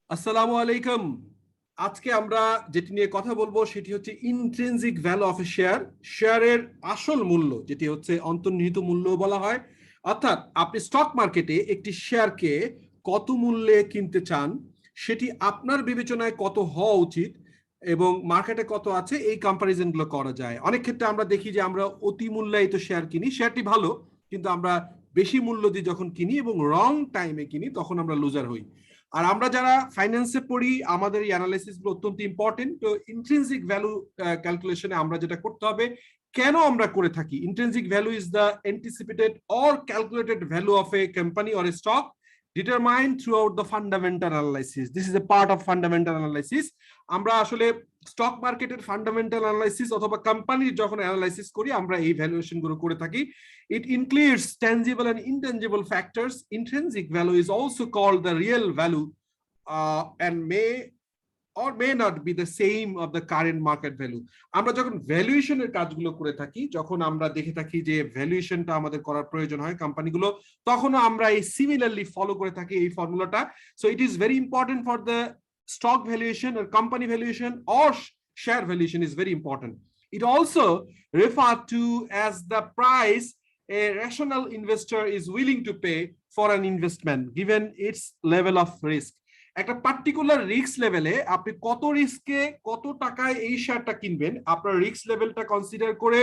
আসসালামু আলাইকুম। আজকে আমরা যেটি নিয়ে কথা বলবো সেটি হচ্ছে intrinsic value of A share. শেয়ারের আসল মূল্য, যেটি হচ্ছে অন্তর্নিহিত মূল্য বলা হয়। অর্থাৎ আপনি স্টক মার্কেটে একটি শেয়ারকে কত মূল্যে কিনতে চান, সেটি আপনার বিবেচনায় কত হওয়া উচিত এবং মার্কেটে কত আছে, এই কম্পারিজন গুলো করা যায়। অনেক ক্ষেত্রে আমরা দেখি যে আমরা অতি মূল্যায়িত শেয়ার কিনি, শেয়ারটি ভালো কিন্তু আমরা বেশি মূল্য দিয়ে যখন কিনি এবং রং টাইমে কিনি তখন আমরা লুজার হই। আর আমরা যারা ফাইন্যান্সে পড়ি আমাদের এই অ্যানালাইসিস গুলো অত্যন্ত ইম্পর্টেন্ট। তো ইন্ট্রিনসিক ভ্যালু ক্যালকুলেশনে আমরা যেটা করতে হবে, কেন আমরা করে থাকি, intrinsic value is the anticipated or calculated value of a company or a stock determined throughout the fundamental analysis. This is a part of fundamental analysis. আমরা আসলে স্টক মার্কেটের ফান্ডামেন্টাল অ্যানালাইসিস অথবা কোম্পানির যখন অ্যানালাইসিস করি আমরা এই ভ্যালুয়েশন গুলো করে থাকি। It includes tangible and intangible factors. Intrinsic value is also called the real value and may or may not be the same of the current market value. আমরা যখন ভ্যালুয়েশনের কাজগুলো করে থাকি, যখন আমরা দেখে থাকি যে ভ্যালুয়েশনটা আমাদের করার প্রয়োজন হয় কোম্পানিগুলো, তখন আমরা এই সিমিলারলি ফলো করে থাকি এই ফর্মুলাটা। So it is very important for the stock valuation or company valuation or share valuation is very important. It also referred to as the price a rational investor is willing to pay for an investment given its level of risk. একটা particular risk লেভেলে আপনি কত রিস্কে কত টাকায় এই শেয়ারটা কিনবেন, আপনার রিস্ক লেভেলটা কনসিডার করে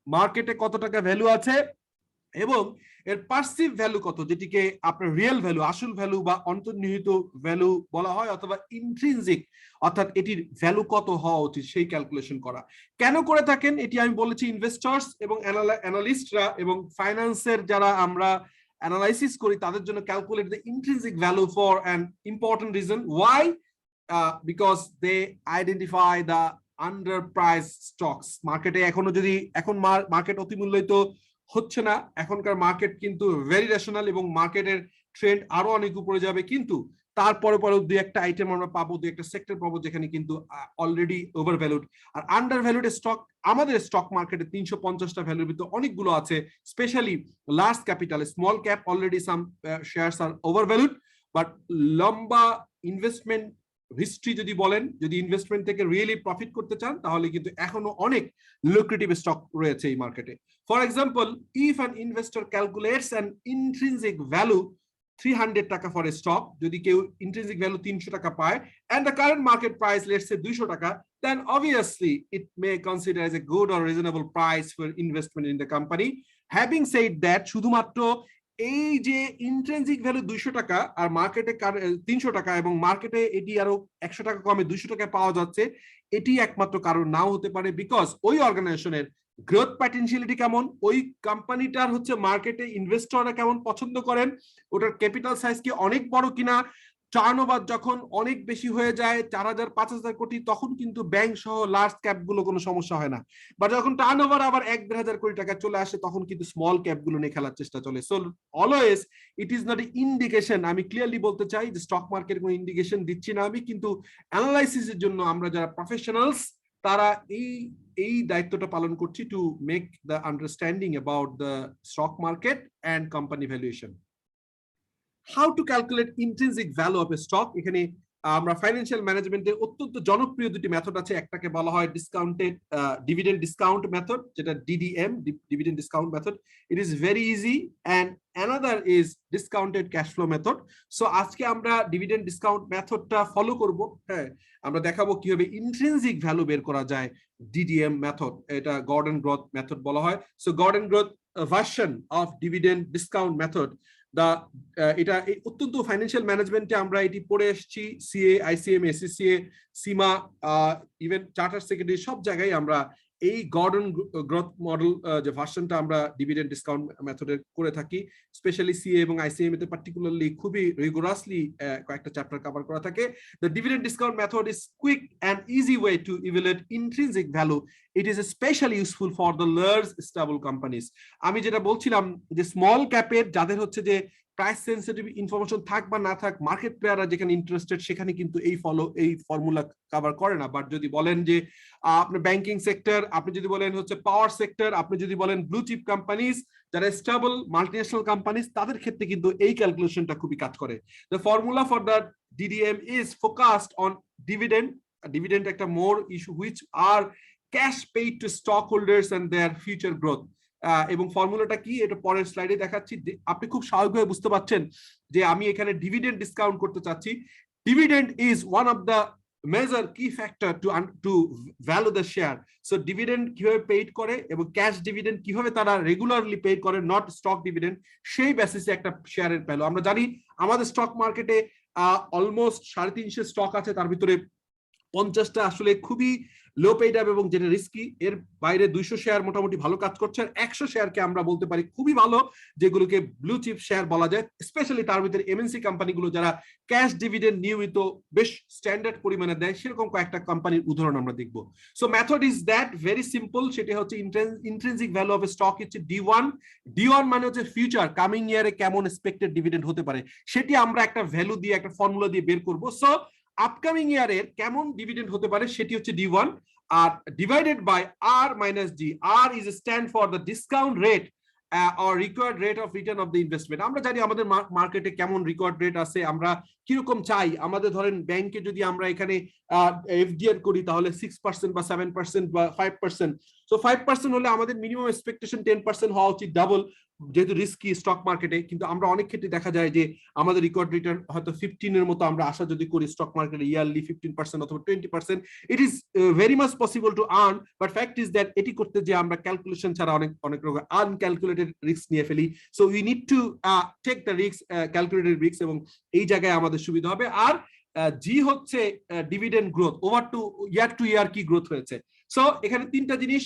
মার্কেটে কত টাকা ভ্যালু আছে এবং এর পারসিভ ভ্যালু কত, যেটিকে আপনার রিয়েল ভ্যালু, আসল ভ্যালু বা অন্তর্নিহিত ভ্যালু বলা হয়, অথবা ইন্ট্রিনসিক অর্থাৎ এটির ভ্যালু কত হওয়া উচিত সেই ক্যালকুলেশন করা। কেন করে থাকেন এটি আমি বলেছি, ইনভেস্টর্স এবং অ্যানালিস্টরা এবং ফাইন্যান্সের যারা আমরা অ্যানালাইসিস করি তাদের জন্য calculate the intrinsic value for an important reason. Why? Because they identify the under price stocks. মার্কেটে এখনো যদি এখন মার্কেট অতিমূল্যায়িত হচ্ছে না, এখনকার মার্কেট কিন্তু ভেরি রেশনাল এবং মার্কেটের ট্রেন্ড আরো অনেক উপরে যাবে, কিন্তু তারপরে পরে দুই একটা আইটেম আমরা পাবো, দুই একটা সেক্টর পাবো যেখানে কিন্তু অলরেডি ওভার ভ্যালুড আর আন্ডার ভ্যালুড স্টক আমাদের স্টক মার্কেটে 350টা ভ্যালুর ভিতরে অনেকগুলো আছে, specially large capital, small cap already some shares আর ওভার ভ্যালুড। বাট লম্বা ইনভেস্টমেন্ট হিস্ট্রি যদি বলেন, যদি ইনভেস্টমেন্ট থেকে রিয়েলি প্রফিট করতে চান, তাহলে কিন্তু এখনো অনেক লুক্রেটিভ স্টক রয়েছে এই মার্কেটে। For example, if an investor calculates an intrinsic value 300 টাকা ফর এ স্টক, যদি কেউ ইন্ট্রিনসিক ভ্যালু 300 টাকা পায় and the current market price let's say 200 টাকা, then obviously it may consider as a good or reasonable price for investment in the company. Having said that, শুধুমাত্র এই যে intrinsic value 200 টাকা আর মার্কেটে 300 টাকা এবং মার্কেটে এটি আরো 100 টাকা কমে 200 টাকায় পাওয়া যাচ্ছে, এটি একমাত্র কারণ নাও হতে পারে, বিকজ ওই অর্গানাইজেশনের গ্রোথ পটেনশিয়ালিটি কেমন, ওই কোম্পানিটার হচ্ছে মার্কেটে ইনভেস্টররা কেমন পছন্দ করেন, ওটার ক্যাপিটাল সাইজ কি অনেক বড় কিনা, টার্নওভার যখন অনেক বেশি হয়ে যায় 4000-5000 কোটি, তখন কিন্তু ব্যাংক সহ লার্জ ক্যাপ গুলো কোনো সমস্যা হয় না। বা যখন টার্নওভার আবার 1-1500 কোটি টাকা চলে আসে, তখন কিন্তু স্মল ক্যাপ গুলো নিয়ে খেলার চেষ্টা চলে। So always it is not a indication, আমি ক্লিয়ারলি বলতে চাই যে স্টক মার্কেট কোনো ইন্ডিকেশন দিচ্ছি না আমি, কিন্তু অ্যানালাইসিসের জন্য আমরা যারা প্রফেশনালস তারা এই দায়িত্বটা পালন করছি to make the understanding about the stock market and company valuation. How to calculate intrinsic value of a stock? এখানে আমরা ফাইন্যান্সিয়াল ম্যানেজমেন্টে অত্যন্ত জনপ্রিয় দুটি মেথড আছে, একটাকে বলা হয় ডিসকাউন্টেড ডিভিডেন্ড ডিসকাউন্ট মেথড, যেটা DDM, dividend discount method. It is very easy and another is discounted cash flow method. So আজকে আমরা ডিভিডেন্ড ডিসকাউন্ট মেথডটা ফলো করব। হ্যাঁ, আমরা দেখাবো কিভাবে ইন্ট্রিনসিক ভ্যালু বের করা যায় ডিডিএম মেথড, এটা গর্ডন গ্রোথ মেথড বলা হয়। So Gordon growth version of dividend discount method, এটা অত্যন্ত ফাইন্যান্সিয়াল ম্যানেজমেন্টে আমরা এটি পড়ে এসেছি, সিএ, আইসিএম, এসএসসিএ, সিমা, ইভেন চার্টার সেক্রেটারি, সব জায়গায় আমরা এই গর্ডন গ্রোথ মডেল যে ভার্সনটা আমরা ডিভিডেন্ড ডিসকাউন্ট মেথডে করে থাকি, স্পেশালি সিএ এবং আইসিএম এতে পার্টিকুলারলি খুবই রিগোরাসলি কয়েকটা চ্যাপ্টার কভার করা থাকে। The dividend discount method is quick and easy way to evaluate intrinsic value. It is specially useful for the large stable companies. আমি যেটা বলছিলাম যে স্মল ক্যাপের যাদের হচ্ছে যে প্রাইস সেন্সিটিভ ইনফরমেশন থাক বা না থাক, মার্কেট প্লেয়াররা যেখানে ইন্টারেস্টেড সেখানে কিন্তু এই ফর্মুলা কভার করে না। বাট যদি বলেন যে আপনি ব্যাংকিং সেক্টর, আপনি যদি বলেন হচ্ছে পাওয়ার সেক্টর, আপনি যদি বলেন ব্লু চিপ কোম্পানিজ যারা স্টেবল মাল্টিন্যাশনাল কোম্পানিজ, তাদের ক্ষেত্রে কিন্তু এই ক্যালকুলেশনটা খুবই কাজ করে। The formula for the DDM is focused on dividend একটা more issue which are cash paid to stockholders and their future growth. এবং ফর্মুলাটা কি এটা পরের স্লাইডে দেখাচ্ছি। আপনি খুব স্বাভাবিকভাবে বুঝতে পারছেন যে আমি এখানে ডিভিডেন্ড ডিসকাউন্ট করতে চাচ্ছি। Dividend is one of the major key factor to value the share. So dividend কিভাবে পেইড করে এবং ক্যাশ ডিভিডেন্ড কিভাবে তারা রেগুলারলি পেইড করে, নট স্টক ডিভিডেন্ড, সেই বেসিসে একটা শেয়ারের ভ্যালু। আমরা জানি আমাদের স্টক মার্কেটে অলমোস্ট 350 স্টক আছে, তার ভিতরে 50টা আসলে খুবই লো পেইড আপ এবং যেটা রিস্কি। এর বাইরে 200 শেয়ার মোটামুটি ভালো কাজ করছে, আর 100 শেয়ারকে আমরা বলতে পারি খুবই ভালো, যেগুলোকে ব্লু চিপ শেয়ার বলা যায়। স্পেশালি তার ভিতরে এমএনসি কোম্পানিগুলো যারা ক্যাশ ডিভিডেন্ড নিয়মিত বেশ স্ট্যান্ডার্ড পরিমাণে দেয়, সেরকম কয়েকটা কোম্পানির উদাহরণ আমরা দেখব। So method is that very simple, সেটা হচ্ছে ইন্ট্রিনসিক ভ্যালু অফ স্টক হচ্ছে D1 মানে হচ্ছে ফিউচার কামিং ইয়ারে কেমন এক্সপেক্টেড ডিভিডেন্ড হতে পারে, সেটি আমরা একটা ভ্যালু দিয়ে একটা ফর্মুলা দিয়ে বের করব। সো আপকামিং ইয়ারের কেমন ডিভিডেন্ড হতে পারে সেটি হচ্ছে D1, আর divided by R minus D। R is stand for the discount rate or required rate of return of the investment. আমরা জানি আমাদের মার্কেটে কেমন রিকোয়ার্ড রেট আছে, আমরা কিরকম চাই। আমাদের ধরেন ব্যাংকে যদি আমরা এখানে এফডিআর করি তাহলে 6% বা 7% বা 5%। সো 5% হলে আমাদের মিনিমাম এক্সপেকটেশন 10% হওয়া উচিত, ডাবল, যেহেতু রিস্কি স্টক মার্কেটে। কিন্তু আমরা অনেক ক্ষেত্রে দেখা যায় যে আমাদের রিকর্ড রিটার্ন হয়তো 15 এর মতো আমরা আশা যদি করি স্টক মার্কেটে ইয়ারলি 15% অথবা 20%, it is very much possible to earn. But fact is that এটি করতে যে আমরা ক্যালকুলেশন ছাড়া অনেক রকম আনক্যালকুলেটেড রিস্ক নিয়ে ফেলি। So we need to take the risk, calculated risk, এবং এই জায়গায় আমাদের সুবিধা হবে। আর জি হচ্ছে dividend growth, over two year কি গ্রোথ হয়েছে। সো এখানে তিনটা জিনিস।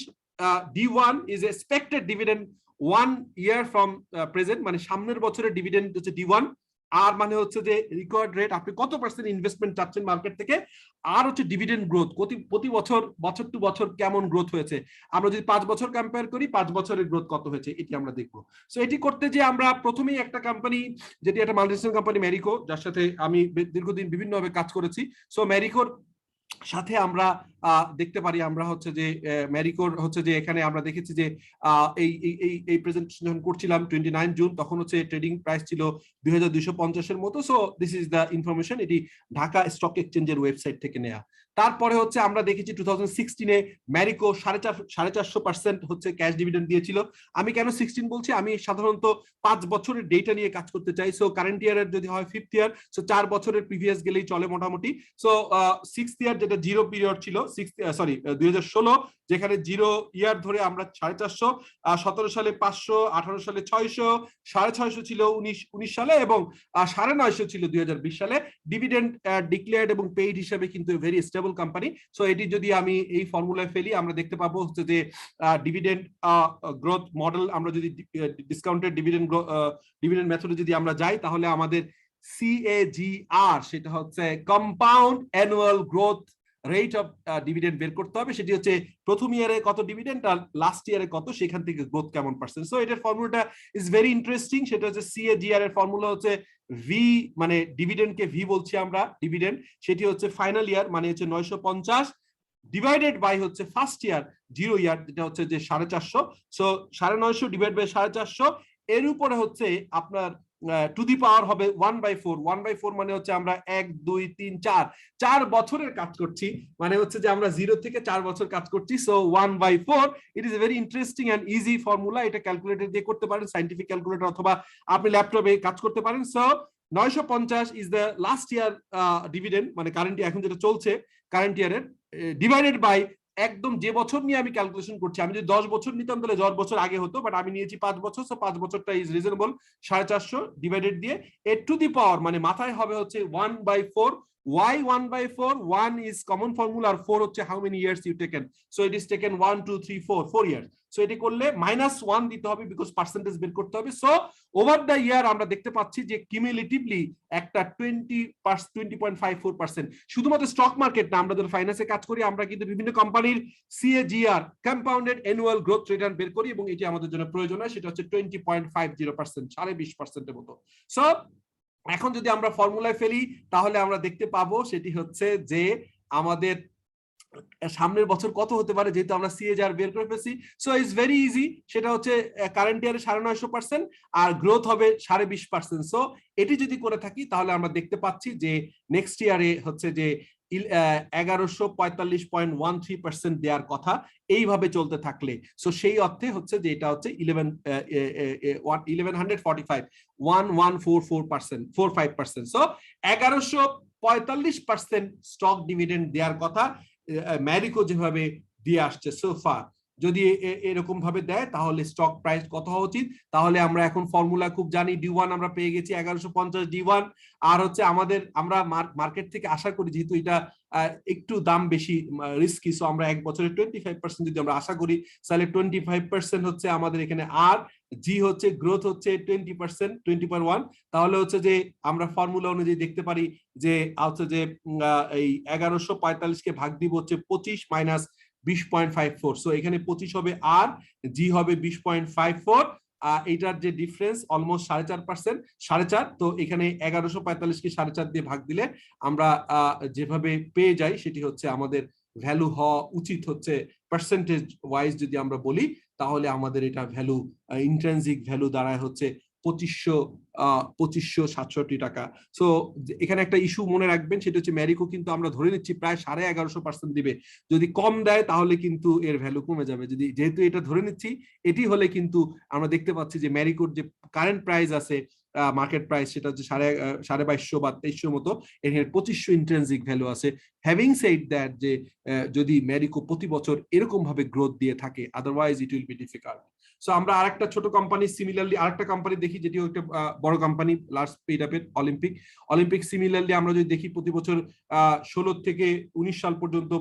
D1 is expected dividend 1 year from present, মানে সামনের বছরের ডিভিডেন্ড হচ্ছে D1। আর মানে হচ্ছে যে রিকোয়ার্ড রেট, আপনি কত পার্সেন্ট ইনভেস্টমেন্ট চাচ্ছেন মার্কেট থেকে। আর হচ্ছে ডিভিডেন্ড গ্রোথ, প্রতি বছর টু বছর কেমন গ্রোথ হয়েছে। আমরা যদি 5 বছর কম্পেয়ার করি, 5 বছরের গ্রোথ কত হয়েছে এটি আমরা দেখবো। সো এটি করতে যে আমরা প্রথমেই একটা কোম্পানি, যেটি একটা মাল্টিন্যাশনাল কোম্পানি ম্যারিকো, যার সাথে আমি দীর্ঘদিন বিভিন্নভাবে কাজ করেছি। সো ম্যারিকোর সাথে আমরা দেখতে পারি, আমরা হচ্ছে যে ম্যারিকোর হচ্ছে যে এখানে আমরা দেখেছি যে এই প্রেজেন্টেশন যখন করছিলাম 29 জুন, তখন হচ্ছে ট্রেডিং প্রাইস ছিল 2250 এর মতো। So this is the information, এটি ঢাকা স্টক এক্সচেঞ্জের ওয়েবসাইট থেকে নেওয়া। তারপরে হচ্ছে আমরা দেখেছি 2016-এ ম্যারিকো 450% হচ্ছে ক্যাশ ডিভিডেন্ড দিয়েছিল। আমি কেন 16 বলছি, আমি সাধারণত 5 বছরের ডেটা নিয়ে কাজ করতে চাই। সো কারেন্ট ইয়ারের যদি হয় 5th ইয়ার, সো 4 বছরের প্রিভিয়াস গেলেই চলে মোটামুটি। সো 6th ইয়ার যেটা জিরো পিরিয়ড ছিল, 2016 যেখানে জিরো ইয়ার ধরে আমরা 450, 17 সালে 500, 18 সালে 600, 650 ছিল 19 সালে, এবং 950 ছিল 2020 সালে। ডিভিডেন্ড ডিক্লেয়ার্ড এবং পেইড হিসেবে কিন্তু ভেরি স্টেবল কোম্পানি। সো এটি যদি আমি এই ফর্মুলায় ফেলি, আমরা দেখতে পাবো হচ্ছে যে ডিভিডেন্ড গ্রোথ মডেল, আমরা যদি ডিসকাউন্টেড ডিভিডেন্ড মেথডে যদি আমরা যাই, তাহলে আমাদের CAGR, সেটা হচ্ছে compound annual growth rate of dividend বের করতে হবে। সেটি হচ্ছে প্রথম ইয়ারে কত ডিভিডেন্ড আর লাস্ট ইয়ারে কত, সেখান থেকে গ্রোথ কেমন পার্সেন্ট। সো এটার ফর্মুলাটা ইজ ভেরি ইন্টারেস্টিং। সেটা হচ্ছে CAGR এর ফর্মুলা হচ্ছে ভি, মানে ডিভিডেন্ডকে ভি বলছি আমরা, ডিভিডেন্ড, সেটি হচ্ছে ফাইনাল ইয়ার মানে হচ্ছে 950 ডিভাইডেড বাই হচ্ছে ফার্স্ট ইয়ার 0 ইয়ার, যেটা হচ্ছে যে 450। সো 950 ডিভাইড বাই 450, এর উপরে হচ্ছে আপনার টু দি পাওয়ার হবে 1/4। 1/4 মানে হচ্ছে আমরা 1 2 3 4 বছরের কাজ করছি, মানে হচ্ছে যে আমরা 0 থেকে 4 বছর কাজ করছি। So 1/4, it is a very interesting and easy formula. এটা ক্যালকুলেটর দিয়ে করতে পারেন, সাইন্টিফিক ক্যালকুলেটর, অথবা আপনি ল্যাপটপে কাজ করতে পারেন। So 950 is the last year dividend, মানে কারেন্ট এখন যেটা চলছে কারেন্ট ইয়ারের, ডিভাইডেড বাই একদম যে বছর নিয়ে আমি ক্যালকুলেশন করছি। আমি যদি 10 বছর নিতাম তাহলে 10 বছর আগে হতো, বাট আমি নিয়েছি 5 বছর। সো 5 বছরটা ইজ রিজনেবল। 450 ডিভাইডেড দিয়ে এর টু দি পাওয়ার, মানে মাথায় হবে হচ্ছে 1/4। Why 1/4? 1 is common formula, আর 4 হচ্ছে how many years you taken. So it is taken 1 2 3 4 years. So এটি করলে -1 দিতে হবে, বিকজ পার্সেন্টেজ বের করতে হবে। সো ওভার দ্য ইয়ার আমরা দেখতে পাচ্ছি যে কিউমুলেটিভলি একটা 20.54%। শুধুমাত্র স্টক মার্কেট না, আমরা যারা ফাইন্যান্সে কাজ করি আমরা কিন্তু বিভিন্ন কোম্পানির CAGR compounded annual growth return বের করি, এবং এটি আমাদের জন্য প্রয়োজন হয়। সেটা হচ্ছে 20.50%, 20.5%-এর মতো। সো এখন যদি আমরা ফর্মুলায় ফেলি তাহলে আমরা দেখতে পাবো সেটি হচ্ছে যে আমাদের সামনের বছর কত হতে পারে, যেহেতু আমরা CAGR বের করে ফেলছি। সো ইটস ভেরি ইজি, সেটা হচ্ছে কারেন্ট ইয়ারে 950% আর গ্রোথ হবে 20.5%। সো এটি যদি করে থাকি তাহলে আমরা দেখতে পাচ্ছি যে নেক্সট ইয়ারে হচ্ছে যে 1145.13% দেওয়ার কথা এইভাবে চলতে থাকলে। সো সেই অর্থে হচ্ছে যে এটা হচ্ছে 1145%। সো 1145% স্টক ডিভিডেন্ড দেওয়ার কথা ম্যারিকো যেভাবে দিয়ে আসছে সোফা। যদি এরকম ভাবে দেয় তাহলে স্টক প্রাইস কত হওয়া উচিত? তাহলে আমরা এখন ফর্মুলা খুব জানি, D1 আমরা পেয়ে গেছি 1150 D1। আর হচ্ছে আমরা মার্কেট থেকে আশা করি, যেহেতু এটা একটু দাম বেশি রিস্কি, সো আমরা এক বছরে 25% যদি আমরা আশা করি তাহলে 25% হচ্ছে আমাদের এখানে। আর জি হচ্ছে গ্রোথ হচ্ছে 20%, 20.1। তাহলে হচ্ছে যে আমরা ফর্মুলা অনুযায়ী দেখতে পারি যে হচ্ছে যে এই 1145 কে ভাগ দিব হচ্ছে 25 মাইনাস 20.54। সো এখানে 25 হবে আর জি হবে 20.54। এটার যে ডিফারেন্স অলমোস্ট 4.5%, 4.5। তো এখানে 1145-কে 4.5 দিয়ে ভাগ দিলে আমরা যেভাবে পেয়ে যাই সেটি হচ্ছে আমাদের ভ্যালু হওয়া উচিত হচ্ছে পার্সেন্টেজ ওয়াইজ যদি আমরা বলি, তাহলে আমাদের এটা ভ্যালু ইন্ট্রিনসিক ভ্যালু দাঁড়ায় হচ্ছে 2567 টাকা। সো এখানে একটা ইস্যু মনে রাখবেন, সেটা হচ্ছে ম্যারিকো কিন্তু আমরা ধরে নিচ্ছি প্রায় 1150% দিবে। যদি কম দেয় তাহলে কিন্তু এর ভ্যালু কমে যাবে। যদি যেহেতু এটা ধরে নিচ্ছি, এটি হলে কিন্তু আমরা দেখতে পাচ্ছি যে ম্যারিকোর যে কারেন্ট প্রাইস আছে, মার্কেট প্রাইস, সেটা হচ্ছে 2250 বা 2300 মতো, এখানে 2500 ইন্ট্রিনসিক ভ্যালু আছে। হ্যাভিং সেড দ্যাট, যে যদি ম্যারিকো প্রতি বছর এরকম ভাবে গ্রোথ দিয়ে থাকে, otherwise it will be difficult. So আমরা আরেকটা ছোট কোম্পানি, সিমিলারলি আরেকটা কোম্পানি দেখি, যেটি একটা বড় কোম্পানি, লার্জ পেইড আপের, অলিম্পিক। সিমিলারলি আমরা যদি দেখি প্রতি বছর 16 থেকে 19 সাল পর্যন্ত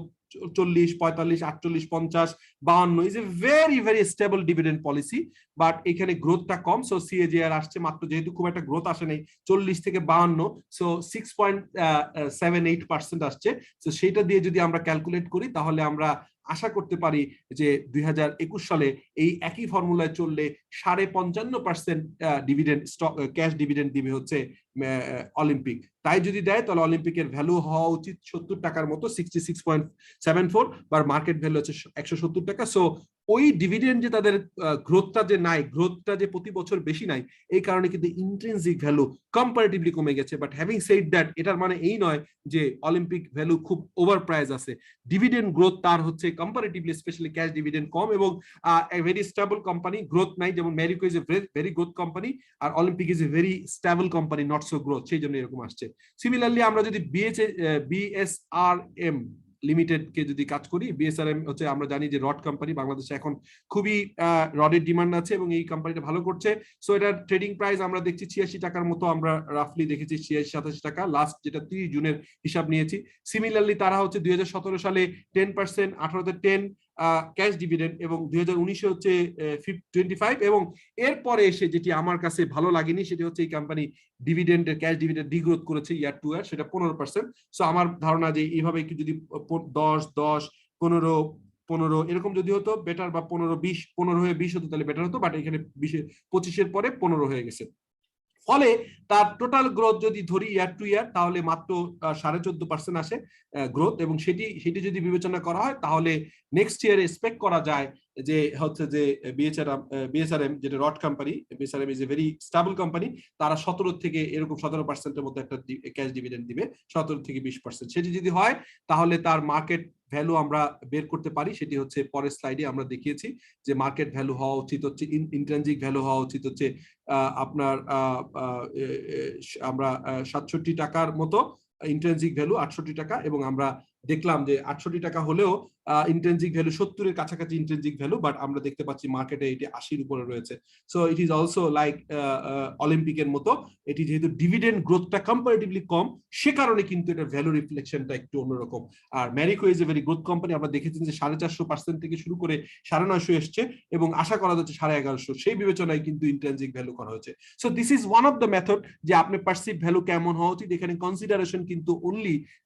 40, 45, 48, 50, 52 is a very very stable dividend policy. But এখানে গ্রোথটা কম। সো CAGR আসছে মাত্র, যেহেতু খুব একটা গ্রোথ আসে নাই, 40 থেকে 52, সো 6.78% আসছে। তো সেটা দিয়ে যদি আমরা ক্যালকুলেট করি তাহলে আমরা আশা করতে পারি যে 2021 সালে এই একই ফর্মুলায় চললে 55.5% ডিভিডেন্ড, স্টক ক্যাশ ডিভিডেন্ড দিবে হচ্ছে অলিম্পিক। তাই যদি দেয় তাহলে অলিম্পিকের ভ্যালু হওয়া উচিত 70 টাকার মতো, 66.74, বা মার্কেট ভ্যালু হচ্ছে 170 টাকা। সো ওই ডিভিডেন্ড যে তাদের গ্রোথটা যে নাই, গ্রোথটা যে প্রতি বছর বেশি নাই, এই কারণে কিন্তু ইন্ট্রিনসিক ভ্যালু কম্পারেটিভলি কমে গেছে। বাট হ্যাভিং সেড দ্যাট, এটার মানে এই নয় যে অলিম্পিক ভ্যালু খুব ওভার প্রাইস আছে। ডিভিডেন্ড গ্রোথ তার হচ্ছে কম্পারেটিভলি, স্পেশালি ক্যাশ ডিভিডেন্ড কম, এবং ভেরি স্টেবল কোম্পানি, গ্রোথ নাই। যেমন Marico is a very growth company, আর Olympic is a very stable company, not so growth, সেই জন্য এরকম আসছে। সিমিলারলি আমরা যদি BSRM লিমিটেড কে যদি কাজ করি, BSRM হচ্ছে আমরা জানি যে রড কোম্পানি, বাংলাদেশে এখন খুবই রডের ডিমান্ড আছে এবং এই কোম্পানিটা ভালো করছে। সো এটার ট্রেডিং প্রাইস আমরা দেখছি 86 টাকার মতো, আমরা রাফলি দেখেছি 86-87 টাকা লাস্ট, যেটা 30 জুনের হিসাব নিয়েছি। সিমিলারলি তারা হচ্ছে 2017 সালে 10%, 18তে 10 ক্যাশ ডিভিডেন্ড, এবং 2019-এ হচ্ছে 25, এবং এরপরে এসে যেটি আমার কাছে ভালো লাগেনি সেটি হচ্ছে এই কোম্পানি ডিভিডেন্ডের, ক্যাশ ডিভিডেন্ড ডিগ্রোথ করেছে ইয়ার টু ইয়ার, সেটা 15%। সো আমার ধারণা যে এইভাবে একটু যদি 10, 15 এরকম যদি হতো বেটার, বা 15, 20, 15 হয়ে 20 হতো তাহলে বেটার হতো। বাট এখানে 25-এর পরে 15 হয়ে গেছে। ফলে তার টোটাল গ্রোথ যদি ধরি ইয়ার টু ইয়ার, তাহলে মাত্র 14.5% আসে গ্রোথ, এবং সেটি যদি বিবেচনা করা হয় তাহলে নেক্সট ইয়ার এক্সপেক্ট করা যায় যে হচ্ছে যে BSRM যেটা rod company, BSRM is a very stable company, তারা 17 থেকে এরকম 17%-এর মতো একটা ক্যাশ ডিভিডেন্ড দিবে, 17 থেকে 20%। সেটি যদি হয় তাহলে তার মার্কেট ভ্যালু আমরা বের করতে পারি, সেটি হচ্ছে পরের স্লাইডে আমরা দেখিয়েছি যে মার্কেট ভ্যালু হওয়া উচিত হচ্ছে, ইন্ট্রিনসিক ভ্যালু হওয়া উচিত হচ্ছে আপনার আমরা 67 টাকার মতো, ইন্ট্রিনসিক ভ্যালু 68 টাকা, এবং আমরা দেখলাম যে 68 টাকা হলেও ইন্ট্রিনসিক ভ্যালু 70-এর কাছাকাছি ইন্ট্রিনসিক ভ্যালু, বাট আমরা দেখতে পাচ্ছি মার্কেটে এটি 80-র উপরে রয়েছে। So it is also like অলিম্পিকের মতো, এটি যেহেতু ডিভিডেন্ড গ্রোথটা কম্পারেটিভলি কম, সে কারণে কিন্তু এটা ভ্যালু রিফ্লেকশনটা একটু অন্যরকম। আর Marico is a very good company, আমরা দেখেছেন যে 450% থেকে শুরু করে 950 এসছে এবং আশা করা যাচ্ছে 1150, সেই বিবেচনায় কিন্তু ইন্ট্রিনসিক ভ্যালু করা হয়েছে। So this is one of the method যে আপনার পারসিভ ভ্যালু কেমন হওয়া উচিত। এখানে কনসিডারেশন কিন্তু অনলি